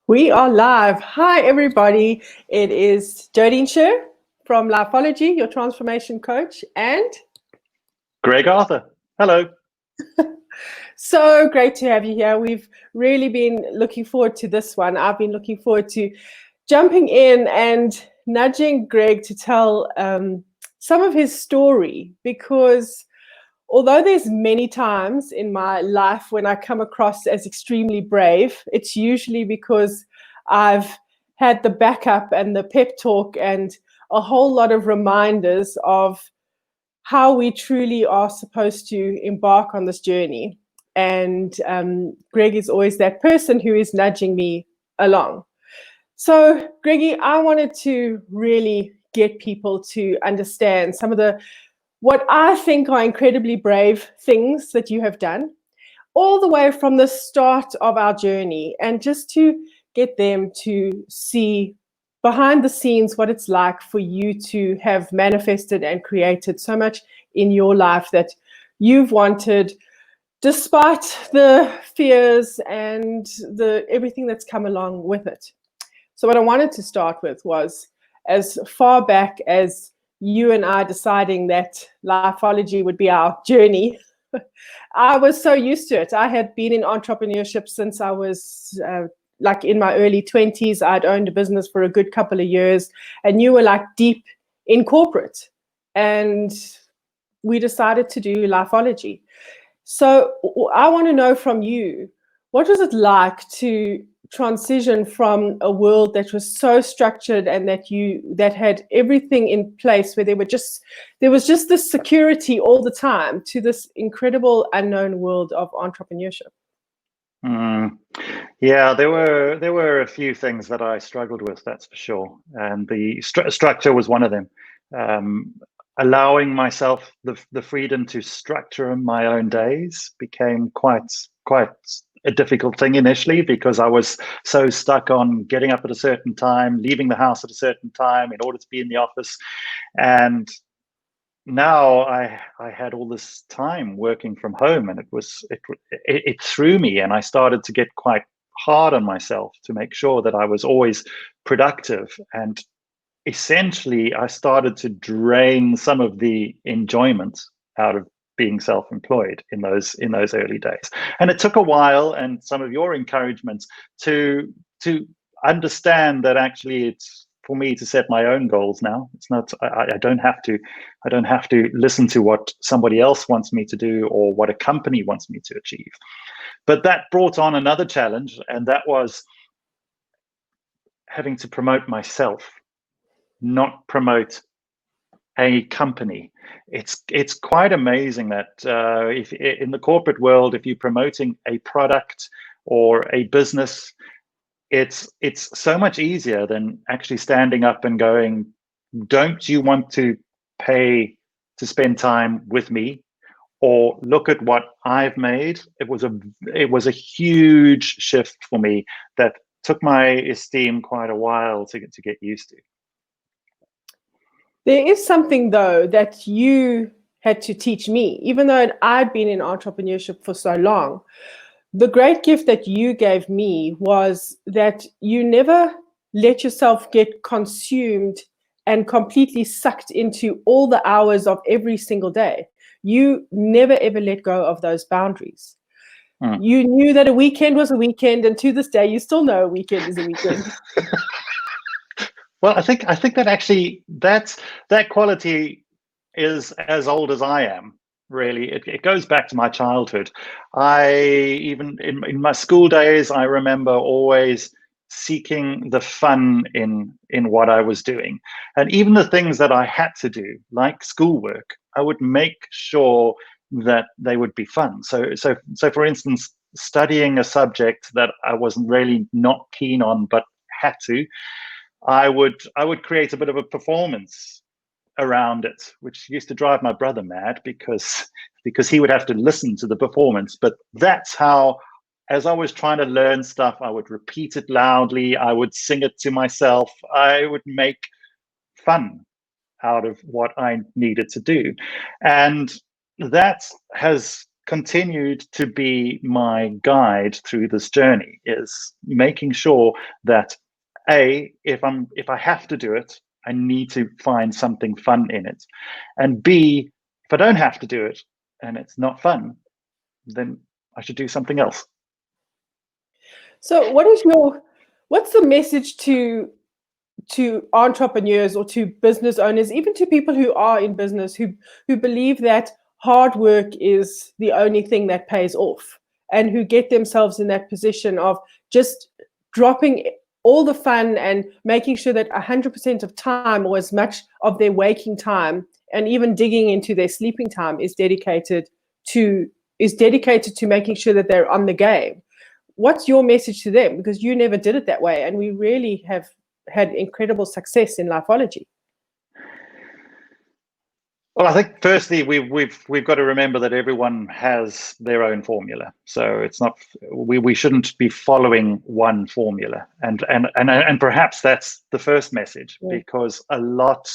We are live. Hi, everybody. It is Jodine Sher from Lifeology, your transformation coach. And Greg Arthur. Hello. so great to have you here. We've really been looking forward to this one. I've been looking forward to jumping in and nudging Greg to tell some of his story, because although there's many times in my life when I come across as extremely brave, it's usually because I've had the backup and the pep talk and a whole lot of reminders of how we truly are supposed to embark on this journey. And Greg is always that person who is nudging me along. So, Greggy, I wanted to really get people to understand some of the what I think are incredibly brave things that you have done, all the way from the start of our journey, and just to get them to see behind the scenes what it's like for you to have manifested and created so much in your life that you've wanted, despite the fears and the everything that's come along with it. So what I wanted to start with was, as far back as you and I deciding that Lifeology would be our journey, I was so used to it. I had been in entrepreneurship since I was like in my early 20s. I'd owned a business for a good couple of years, and you were like deep in corporate. And we decided to do Lifeology. So I want to know from you, what was it like to transition from a world that was so structured and that had everything in place, where there was just this security all the time, to this incredible unknown world of entrepreneurship? Yeah, there were a few things that I struggled with, that's for sure, and the structure was one of them. Allowing myself the freedom to structure my own days became quite a difficult thing initially, because I was so stuck on getting up at a certain time, leaving the house at a certain time in order to be in the office. And now I had all this time working from home, and it threw me, and I started to get quite hard on myself to make sure that I was always productive. And essentially I started to drain some of the enjoyment out of being self-employed in those early days. And it took a while, and some of your encouragements to understand that actually it's for me to set my own goals now. It's not, I don't have to listen to what somebody else wants me to do or what a company wants me to achieve. But that brought on another challenge, and that was having to promote myself, not promote a company. It's quite amazing that if in the corporate world, if you're promoting a product or a business, it's so much easier than actually standing up and going, don't you want to pay to spend time with me, or look at what I've made? It was a huge shift for me that took my esteem quite a while to get used to. There is something, though, that you had to teach me, even though I'd been in entrepreneurship for so long. The great gift that you gave me was that you never let yourself get consumed and completely sucked into all the hours of every single day. You never, ever let go of those boundaries. You knew that a weekend was a weekend, and to this day, you still know a weekend is a weekend. Well, I think that actually that quality is as old as I am. Really, it goes back to my childhood. Even in my school days, I remember always seeking the fun in what I was doing, and even the things that I had to do, like schoolwork, I would make sure that they would be fun. So for instance, studying a subject that I wasn't really not keen on but had to, I would create a bit of a performance around it, which used to drive my brother mad, because he would have to listen to the performance. But that's how, as I was trying to learn stuff, I would repeat it loudly, I would sing it to myself, I would make fun out of what I needed to do. And that has continued to be my guide through this journey, is making sure that if I have to do it, I need to find something fun in it, and B, if I don't have to do it and it's not fun, then I should do something else. So what's the message to entrepreneurs or to business owners, even to people who are in business, who believe that hard work is the only thing that pays off, and who get themselves in that position of just dropping all the fun and making sure that 100% of time, or as much of their waking time and even digging into their sleeping time, is dedicated to making sure that they're on the game? What's your message to them? Because you never did it that way, and we really have had incredible success in Lifeology. Well, I think firstly we've got to remember that everyone has their own formula. So it's not, we shouldn't be following one formula, and perhaps that's the first message, because a lot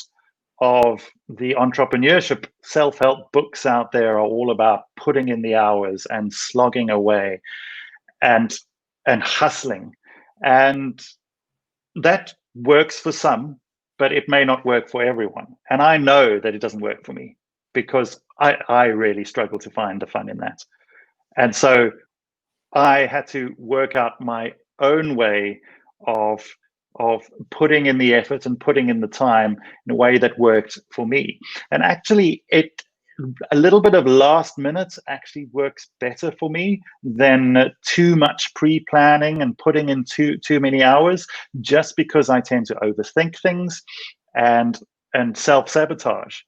of the entrepreneurship self-help books out there are all about putting in the hours and slogging away and hustling, and that works for some, but it may not work for everyone. And I know that it doesn't work for me, because I really struggle to find the fun in that. And so I had to work out my own way of putting in the effort and putting in the time in a way that worked for me. And actually, a little bit of last minute actually works better for me than too much pre-planning and putting in too many hours, just because I tend to overthink things and self-sabotage.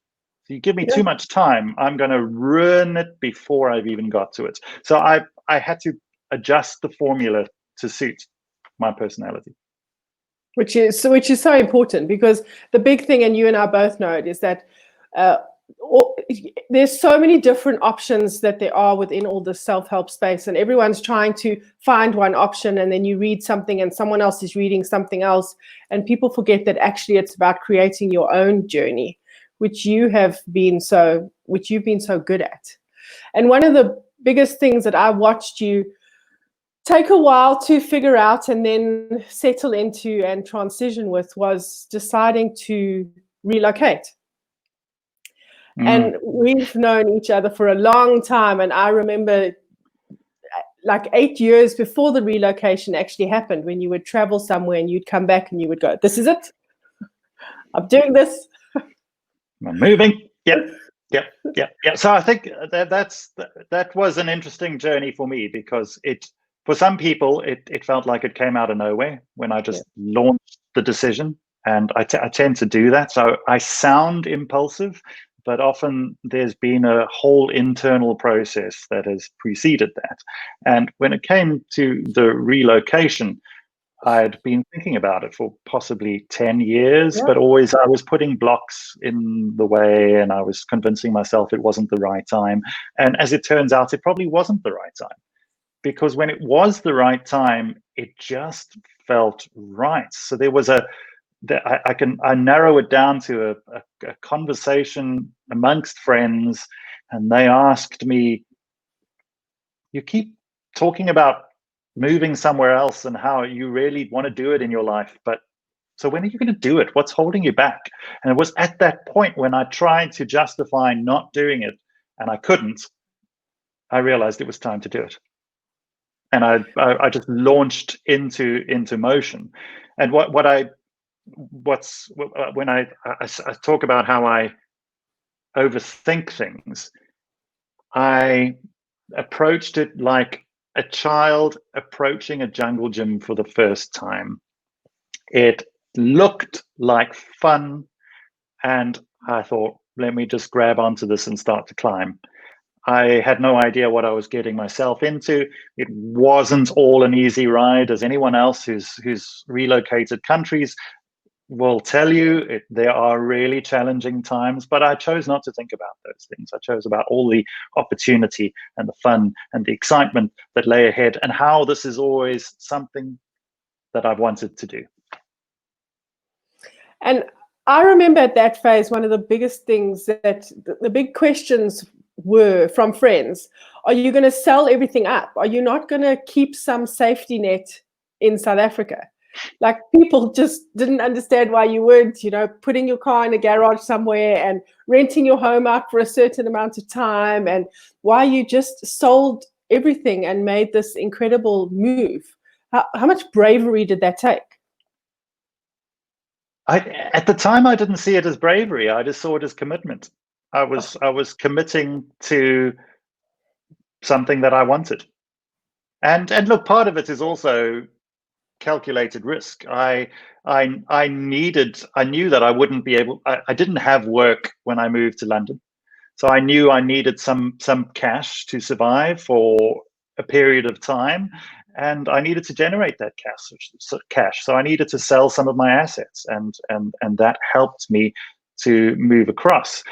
If you give me too much time, I'm going to ruin it before I've even got to it. So I had to adjust the formula to suit my personality. Which is so important, because the big thing, and you and I both know it, is that there's so many different options that there are within all the self-help space, and everyone's trying to find one option, and then you read something and someone else is reading something else, and people forget that actually it's about creating your own journey, which you've been so good at. And one of the biggest things that I watched you take a while to figure out and then settle into and transition with was deciding to relocate. And we've known each other for a long time, and I remember like 8 years before the relocation actually happened, when you would travel somewhere and you'd come back and you would go, "This is it. I'm doing this. I'm moving." Yep. So I think that was an interesting journey for me, because for some people it felt like it came out of nowhere when I just launched the decision, and I tend to do that. So I sound impulsive, but often there's been a whole internal process that has preceded that. And when it came to the relocation, I'd been thinking about it for possibly 10 years, but always I was putting blocks in the way, and I was convincing myself it wasn't the right time. And as it turns out, it probably wasn't the right time, because when it was the right time, it just felt right. So there was I narrow it down to a conversation amongst friends, and they asked me, "You keep talking about moving somewhere else and how you really want to do it in your life, but so when are you going to do it? What's holding you back?" And it was at that point, when I tried to justify not doing it and I couldn't, I realized it was time to do it. And I just launched into motion. And when I talk about how I overthink things, I approached it like a child approaching a jungle gym for the first time. It looked like fun, and I thought, let me just grab onto this and start to climb. I had no idea what I was getting myself into. It wasn't all an easy ride, as anyone else who's relocated countries will tell you. There are really challenging times, but I chose not to think about those things. I chose about all the opportunity and the fun and the excitement that lay ahead, and how this is always something that I've wanted to do. And I remember at that phase, one of the biggest things, that the big questions were from friends, are you going to sell everything up? Are you not going to keep some safety net in South Africa? Like, people just didn't understand why you weren't, putting your car in a garage somewhere and renting your home out for a certain amount of time, and why you just sold everything and made this incredible move. How much bravery did that take? At the time, I didn't see it as bravery. I just saw it as commitment. I was committing to something that I wanted. And look, part of it is also calculated risk. I knew that I wouldn't be able. I didn't have work when I moved to London, so I knew I needed some cash to survive for a period of time, and I needed to generate that cash. So I needed to sell some of my assets, and that helped me to move across.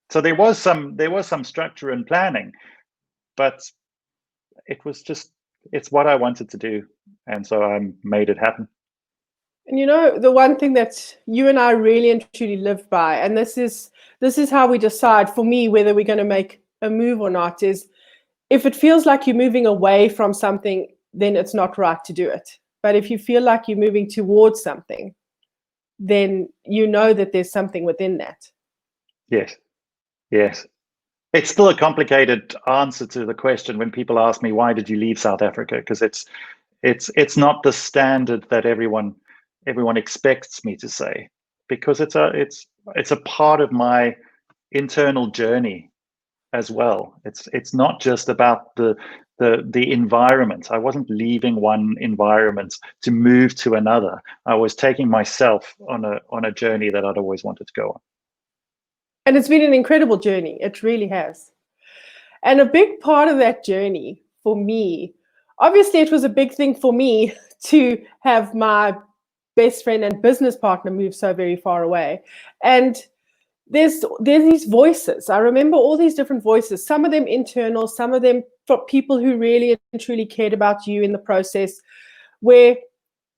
So there was some structure and planning, but it's what I wanted to do, and so I made it happen. And the one thing that you and I really and truly live by, and this is how we decide, for me, whether we're going to make a move or not, is if it feels like you're moving away from something, then it's not right to do it. But if you feel like you're moving towards something, then you know that there's something within that. Yes. It's still a complicated answer to the question when people ask me, why did you leave South Africa? Because it's not the standard that everyone expects me to say, because it's a part of my internal journey as well. It's not just about the environment. I wasn't leaving one environment to move to another. I was taking myself on a journey that I'd always wanted to go on. And it's been an incredible journey. It really has. And a big part of that journey for me, obviously it was a big thing for me to have my best friend and business partner move so very far away. And there's these voices. I remember all these different voices, some of them internal, some of them for people who really and truly cared about you in the process, where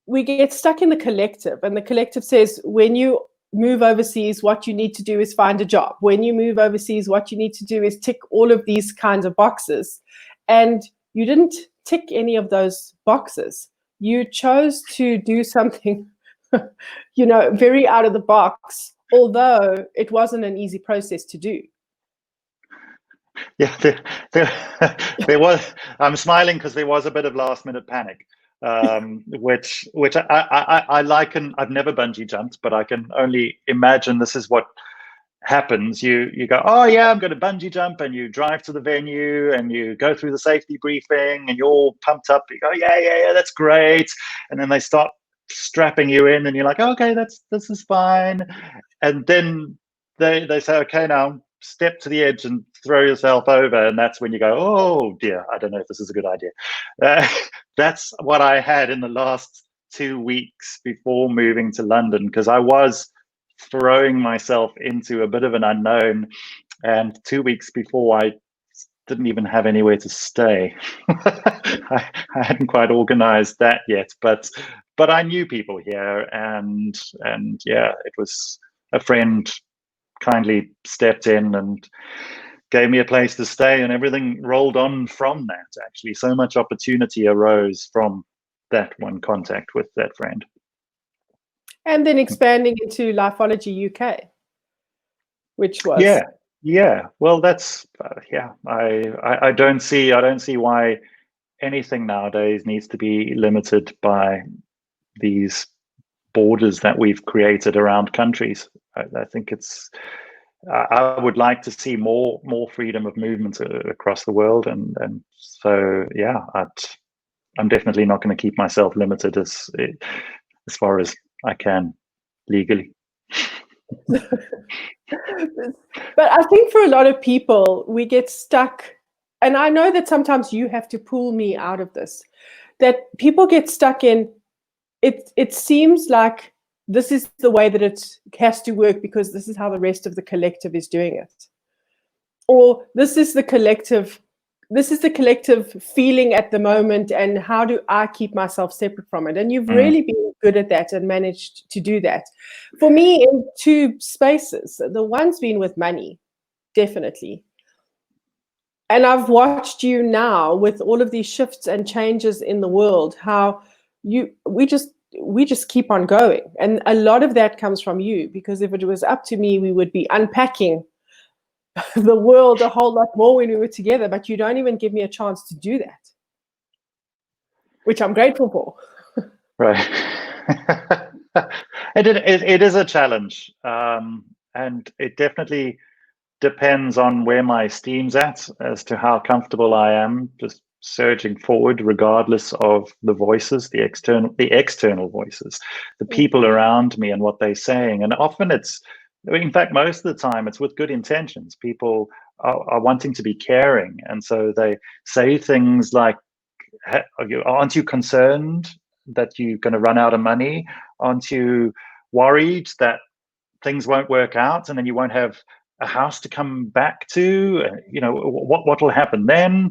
we get stuck in the collective. And the collective says, when you move overseas, what you need to do is find a job. When you move overseas, what you need to do is tick all of these kinds of boxes. And you didn't tick any of those boxes. You chose to do something, very out of the box, although it wasn't an easy process to do. Yeah, there was. I'm smiling because there was a bit of last minute panic, which I liken. I've never bungee jumped, but I can only imagine this is what happens. You go, oh yeah, I'm going to bungee jump, and you drive to the venue and you go through the safety briefing and you're all pumped up. You go, yeah, that's great, and then they start strapping you in, and you're like, okay, this is fine, and then they say, okay, now step to the edge and throw yourself over, and that's when you go, oh dear, I don't know if this is a good idea. That's what I had in the last 2 weeks before moving to London, because I was throwing myself into a bit of an unknown, and 2 weeks before I didn't even have anywhere to stay. I hadn't quite organized that yet, but I knew people here, and yeah, it was a friend kindly stepped in and gave me a place to stay, and everything rolled on from that. Actually, so much opportunity arose from that one contact with that friend. And then expanding into Lifeology UK, which was yeah. Well, that's I don't see why anything nowadays needs to be limited by these borders that we've created around countries. I think I would like to see more freedom of movement across the world, and so yeah, I'm definitely not going to keep myself limited as far as I can legally. But I think for a lot of people, we get stuck, and I know that sometimes you have to pull me out of this, that people get stuck in, it seems like this is the way that it has to work because this is how the rest of the collective is doing it. Or this is the collective feeling at the moment, and how do I keep myself separate from it? And you've really been good at that and managed to do that. For me, in two spaces. The one's been with money. definitely. And I've watched you now with all of these shifts and changes in the world, how we just keep on going. And a lot of that comes from you, because if it was up to me, we would be unpacking the world a whole lot more when we were together, but you don't even give me a chance to do that, which I'm grateful for. Right. It is a challenge. And it definitely depends on where my esteem's at as to how comfortable I am just surging forward, regardless of the voices, the external voices, the people around me and what they're saying. And often in fact, most of the time, it's with good intentions. People are wanting to be caring. And so they say things like, aren't you concerned that you're going to run out of money? Aren't you worried that things won't work out and then you won't have a house to come back to? What will happen then?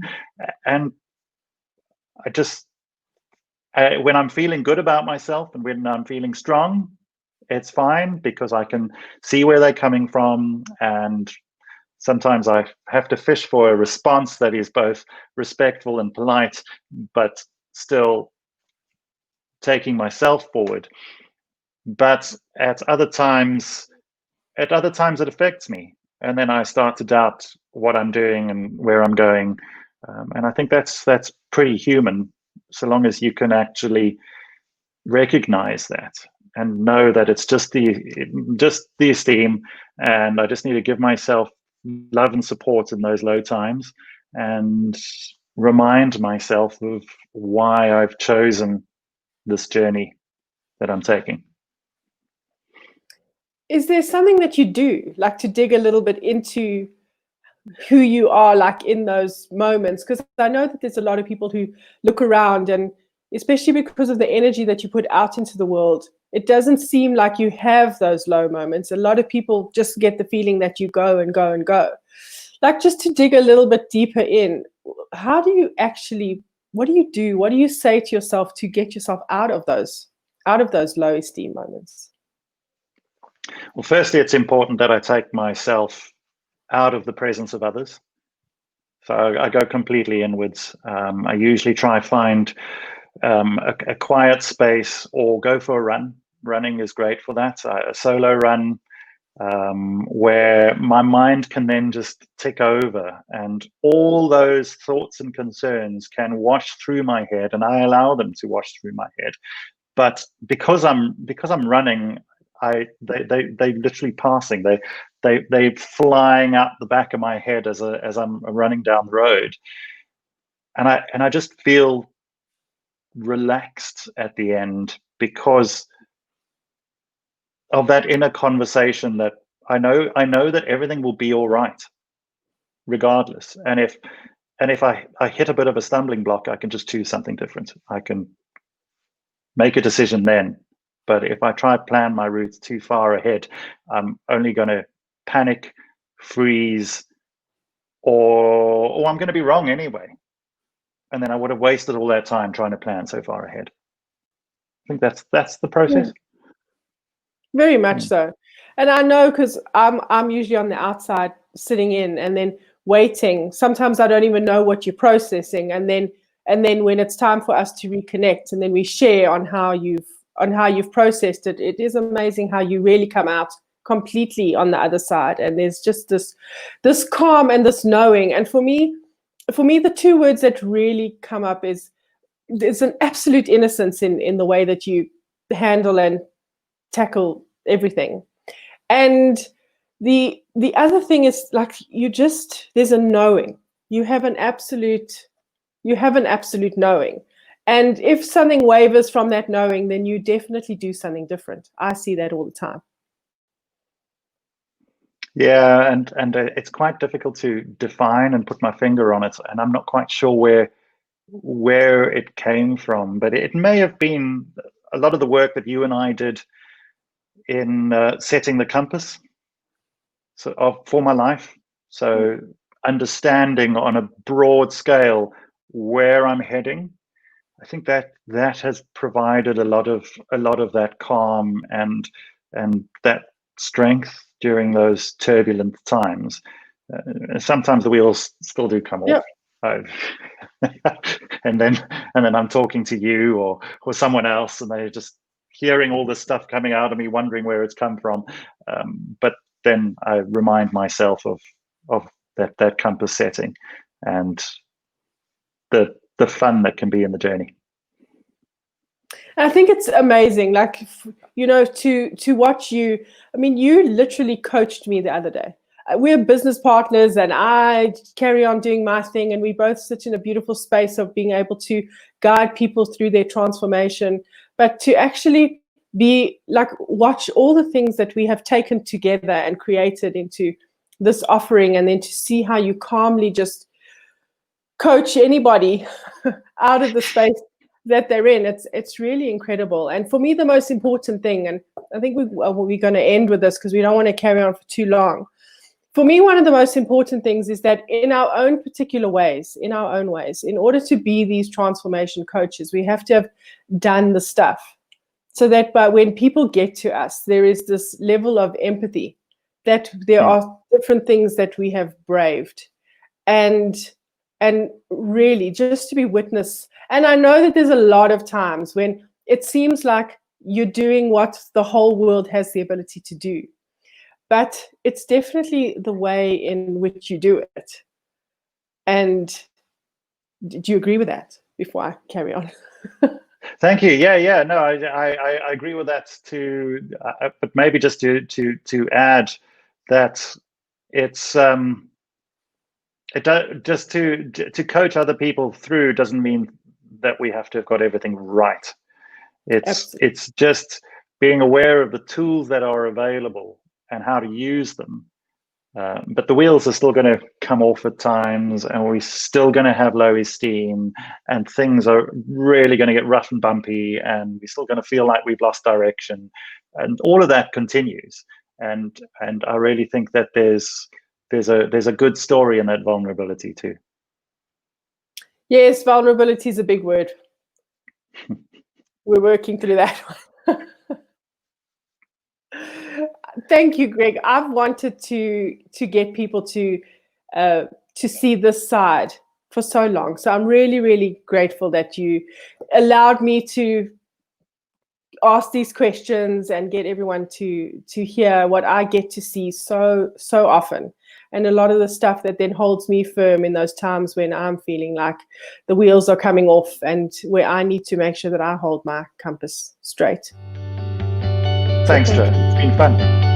And I just, when I'm feeling good about myself and when I'm feeling strong, it's fine, because I can see where they're coming from. And sometimes I have to fish for a response that is both respectful and polite, but still taking myself forward. But at other times it affects me, and then I start to doubt what I'm doing and where I'm going. And I think that's pretty human, so long as you can actually recognize that and know that it's just the esteem, and I just need to give myself love and support in those low times, and remind myself of why I've chosen this journey that I'm taking. Is there something that you do, like to dig a little bit into who you are, like in those moments? Because I know that there's a lot of people who look around, and especially because of the energy that you put out into the world, it doesn't seem like you have those low moments. A lot of people just get the feeling that you go and go and go. Like, just to dig a little bit deeper in, how do you actually, what do you do? What do you say to yourself to get yourself out of those low esteem moments? Well, firstly, it's important that I take myself out of the presence of others. So I go completely inwards. I usually try find a quiet space or go for a run. Running is great for that. A solo run, where my mind can then just tick over, and all those thoughts and concerns can wash through my head, and I allow them to wash through my head. But because I'm running, they literally passing. They flying out the back of my head as I'm running down the road, and I just feel relaxed at the end, because of that inner conversation that I know that everything will be all right regardless. And if I hit a bit of a stumbling block, I can just choose something different. I can make a decision then. But if I try to plan my route too far ahead, I'm only going to panic, freeze, or I'm going to be wrong anyway. And then I would have wasted all that time trying to plan so far ahead. I think that's the process. Very much so. And I know, because I'm usually on the outside sitting in and then waiting. Sometimes I don't even know what you're processing. And then when it's time for us to reconnect, and then we share on how you've processed it, it is amazing how you really come out completely on the other side. And there's just this calm and this knowing. And for me, the two words that really come up is there's an absolute innocence in the way that you handle and tackle everything. And the other thing is, like, there's a knowing. You have an absolute knowing. And if something wavers from that knowing, then you definitely do something different. I see that all the time. Yeah, and it's quite difficult to define and put my finger on it, and I'm not quite sure where it came from, but it may have been a lot of the work that you and I did in setting the compass for my life. So understanding on a broad scale where I'm heading, I think that has provided a lot of that calm and that strength during those turbulent times. Sometimes the wheels still do come off. and then I'm talking to you or someone else, and they're just hearing all this stuff coming out of me, wondering where it's come from. But then I remind myself of that compass setting and the fun that can be in the journey. I think it's amazing, like, you know, to watch you. I mean, you literally coached me the other day. We're business partners, and I carry on doing my thing, and we both sit in a beautiful space of being able to guide people through their transformation. But to actually be like, watch all the things that we have taken together and created into this offering, and then to see how you calmly just coach anybody out of the space that they're in, it's really incredible. And for me, the most important thing, and I think we're going to end with this because we don't want to carry on for too long. For me, one of the most important things is that in our own particular ways, in our own ways, in order to be these transformation coaches, we have to have done the stuff, so that by when people get to us, there is this level of empathy, that there are different things that we have braved, and really just to be witness. And I know that there's a lot of times when it seems like you're doing what the whole world has the ability to do, but it's definitely the way in which you do it. And do you agree with that before I carry on? Thank you. Yeah. No, I agree with that too. But maybe just to add that it's just to coach other people through doesn't mean that we have to have got everything right. It's just being aware of the tools that are available and how to use them. But the wheels are still going to come off at times, and we're still going to have low esteem, and things are really going to get rough and bumpy, and we're still going to feel like we've lost direction, and all of that continues. And I really think that there's a good story in that vulnerability too. Yes, vulnerability is a big word. We're working through that one. Thank you, Greg. I've wanted to get people to see this side for so long. So I'm really, really grateful that you allowed me to ask these questions and get everyone to hear what I get to see so often. And a lot of the stuff that then holds me firm in those times when I'm feeling like the wheels are coming off, and where I need to make sure that I hold my compass straight. Thanks, Joe. It's been fun.